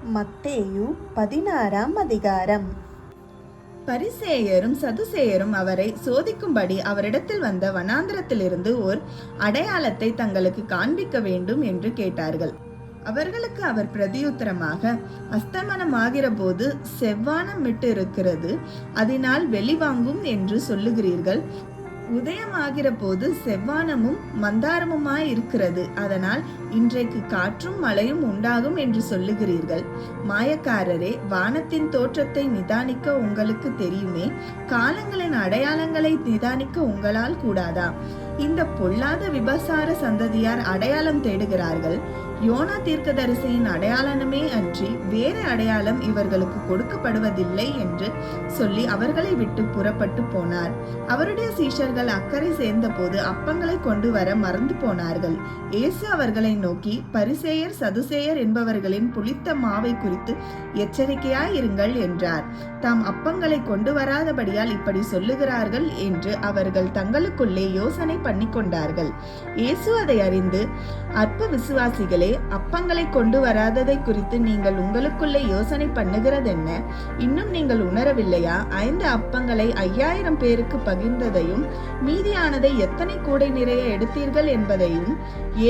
மத்தேயு 16ஆம் அதிகாரம். பரிசேயரும் சதுசேயரும் அவரை சோதிக்கும்படி அவரிடத்தில் வந்த வனாந்திரத்திலிருந்து ஓர் அடையாளத்தை தங்களுக்கு காண்பிக்க வேண்டும் என்று கேட்டார்கள். அவர்களுக்கு அவர் பிரதியுத்தரமாக, அஸ்தமனமாகிற போது செவ்வானம் விட்டு இருக்கிறது, அதனால் வெளிவாங்கும் என்று சொல்லுகிறீர்கள். உதயமாகிற போது செவ்வானமும் மந்தாரமுமாய் இருக்கிறது, அதனால் இன்றைக்கு காற்றும் மழையும் உண்டாகும் என்று சொல்லுகிறீர்கள். மாயக்காரரே, வானத்தின் தோற்றத்தை நிதானிக்க உங்களுக்கு தெரியுமே, காலங்களின் அடையாளங்களை நிதானிக்க உங்களால் கூடாதா? இந்த பொல்லாத விபசார சந்ததியார் அடையாளம் தேடுகிறார்கள். யோனா தீர்க்கதரிசியின் அடையாளமே அன்றி வேறு அடையாளம் இவர்களுக்கு கொடுக்கப்படுவதில்லை என்று சொல்லி அவர்களை விட்டு புறப்பட்டு போனார். அவருடைய சீஷர்கள் அக்கறை சேர்ந்த போது அப்பங்களை கொண்டு வர மறந்து போனார்கள். இயேசு அவர்களை நோக்கி, பரிசேயர் சதுசேயர் என்பவர்களின் புளித்த மாவை குறித்து எச்சரிக்கையாயிருங்கள் என்றார். தாம் அப்பங்களை கொண்டு வராதபடியால் இப்படி சொல்லுகிறார்கள் என்று அவர்கள் தங்களுக்குள்ளே யோசனை பண்ணி கொண்டார்கள். இயேசு அதை அறிந்து, அற்ப விசுவாசிகளே, அப்பங்களை கொண்டு வராததை குறித்து நீங்கள் உங்களுக்குள்ளே யோசனை பண்ணுகிறதென்ன? இன்னும் நீங்கள் உணரவில்லையா? 5 அப்பங்களை 5000 பேருக்கு பகிர்ந்ததையும் மீதியானதை எத்தனை கூடை நிறைய எடுத்தீர்கள் என்பதையும்,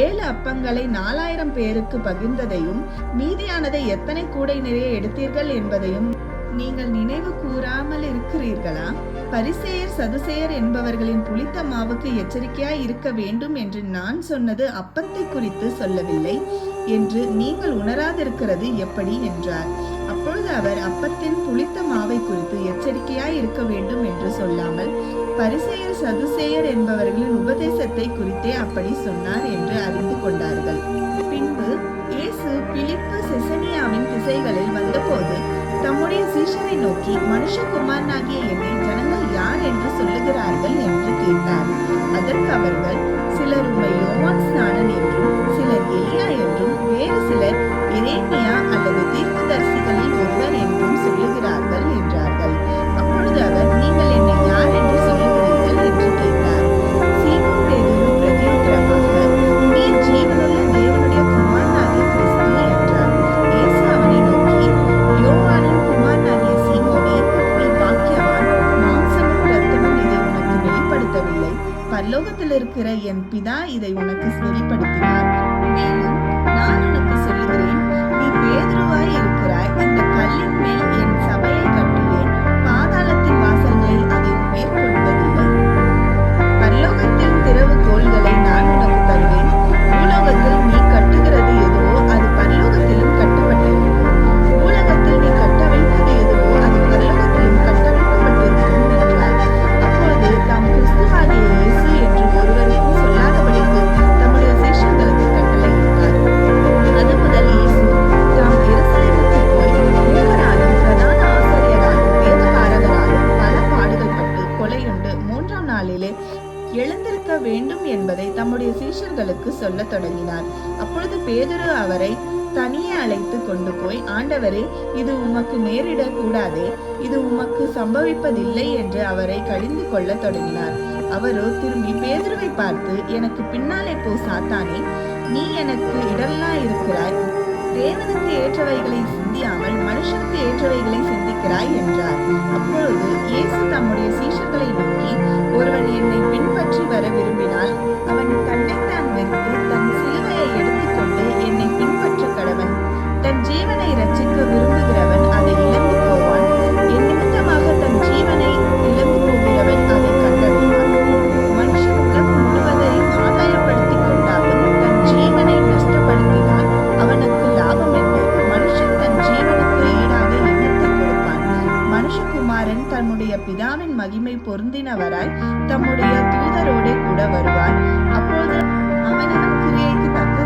7 அப்பங்களை 4000 பேருக்கு பகிர்ந்ததையும் மீதியானதை எத்தனை கூடை நிறைய எடுத்தீர்கள் என்பதையும் நீங்கள் நினைவு கூறாமல் இருக்கிறீர்களா? பரிசேயர் சதுசேயர் என்பவர்களின் புளித்த மாவுக்கு எச்சரிக்கையாய் இருக்க வேண்டும் என்று நான் சொன்னது அப்பத்தை குறித்து சொல்லவில்லை என்று நீங்கள் உணராதிருக்கிறது எப்படி என்றார். அப்பொழுது அவர் அப்பத்தின் புளித்த மாவை குறித்து எச்சரிக்கையாய் இருக்க வேண்டும் என்று சொல்லாமல் பரிசேயர் சதுசேயர் என்பவர்களின் உபதேசத்தை குறித்தே அப்படி சொன்னார் என்று அறிந்து கொண்டார்கள். பின்பு இயேசு பிலிப்பு செசனியாவின் திசைகளில் வந்தபோது தம்முடைய சீஷரை நோக்கி, மனுஷகுமாரனாகிய என்னை ஜனங்கள் யார் என்று சொல்லுகிறார்கள் என்று கேட்டார். அதற்கு அவர்கள், சிலர் உம்மை யோவான் ஸ்நானன் என்றும், சிலர் எலியா என்றும், வேறு சிலர் எரேமியா அல்லது தீர்க்கதரிசிகளில் ஒருவர் என்றும் சொல்லுகிறார்கள் என்றார்கள். அப்பொழுது அவர், நீங்கள் என்னை யார் என்று சொல்லுகிறீர்கள் என்று கேட்டார். சீமோன் பேதுரு பிரதியுத்தரமாக, நீர் ஜீவனுள்ள தேவனுடைய குமாரனாகிய கிறிஸ்து என்றார். இயேசு அவனை நோக்கி, யோவானின் குமாரனாகிய சீமோனே, நீ பாக்கியவான், மாம்சமும் இரத்தமும் இதை உனக்கு வெளிப்படுத்தவில்லை, பரலோகத்தில் இருக்கிற என் பிதா இதை உனக்கு வெளிப்படுத்தினார். மேலும் நான் உனக்கு சொல்லுகிறேன், நீ பேதுருவாய் இருக்கிறாய், இந்த கல்லின் மேல் என் சபையை கட்டுவேன், பாதாளத்தின் வாசல்களில் அதை மேற்கொள்வதில்லை. பரலோகத்தின் திறவுகோல்களை நான் உனக்கு தருவேன். பூலோகத்தில் நீ கட்டுகிறது எதுவோ அது பரலோகத்திலும் கட்டப்பட்டிருக்கும், பூலோகத்தில் நீ கட்ட வைப்பது எதுவோ அது பரலோகத்திலும் கட்ட வைக்கப்பட்டிருக்கும் என்றார். அப்போது தாம் கிறிஸ்துவாகிய இயேசு என்று ஒருவருக்கும் சொல்லாதபடிக்கு தம்முடைய சீஷர்களுக்கு கட்டளையிட்டார். அது முதல் இயேசு தாம் எருசலேமுக்கு போய் மூப்பராலும் பிரதான ஆசாரியராலும் வேதபாரகராலும் பல பாடுகள் பட்டு கொலையுண்டு 3ஆம் நாளிலே எழுந்திருக்க வேண்டும் என்பதை தம்முடைய சீஷர்களுக்கு சொல்லத் தொடங்கினார். அப்பொழுது பேதுரு அவரை தனியே அழைத்து கொண்டு போய், ஆண்டவரே, இது உமக்கு நேரிடக் கூடாதே, இது உமக்கு சம்பவிப்பதில்லை என்று அவரை கடிந்து கொள்ள தொடங்கினார். அவரோ திரும்பி பேதுருவை பார்த்து, எனக்கு பின்னாலே போ சாத்தானே, நீ எனக்கு இடரலா இருக்கிறாய், தேவனுக்கு ஏற்றவைகளை சிந்தியாமல் மனுஷனுக்கு ஏற்றவைகளை சிந்திக்கிறாய் என்றார். அப்பொழுது இயேசு தம்முடைய சீஷர்களை நோக்கி, ஒருவன் என்னை பின்பற்றி வர விரும்பினால் அவன் தன்னைத்தான் வெறுத்து தன் சிலுவையை எடுத்துக்கொண்டு என்னை பின்பற்ற கடவன். தன் ஜீவனை ரட்சிக்க விரும்புகிறவன் அதை இழந்து போவான், என் நிமித்தமாக தன் ஜீவனை இழந்து போகிறவன் அதை கண்டடைவான். மனுஷன் உலகம் முழுவதையும் ஆதாயப்படுத்திக் கொண்டாலும் தன் ஜீவனை நஷ்டப்படுத்தினால் அவனுக்கு லாபம் என்ன? மனுஷன் தன் ஜீவனுக்கு ஈடாக என்னத்தை கொடுப்பான்? மனுஷகுமாரன் தம்முடைய பிதாவின் மகிமை பொருந்தினவராய் தம்முடைய தூதரோடே கூட வருவார். அப்பொழுது அவனவன் கிரியைக்கு தக்க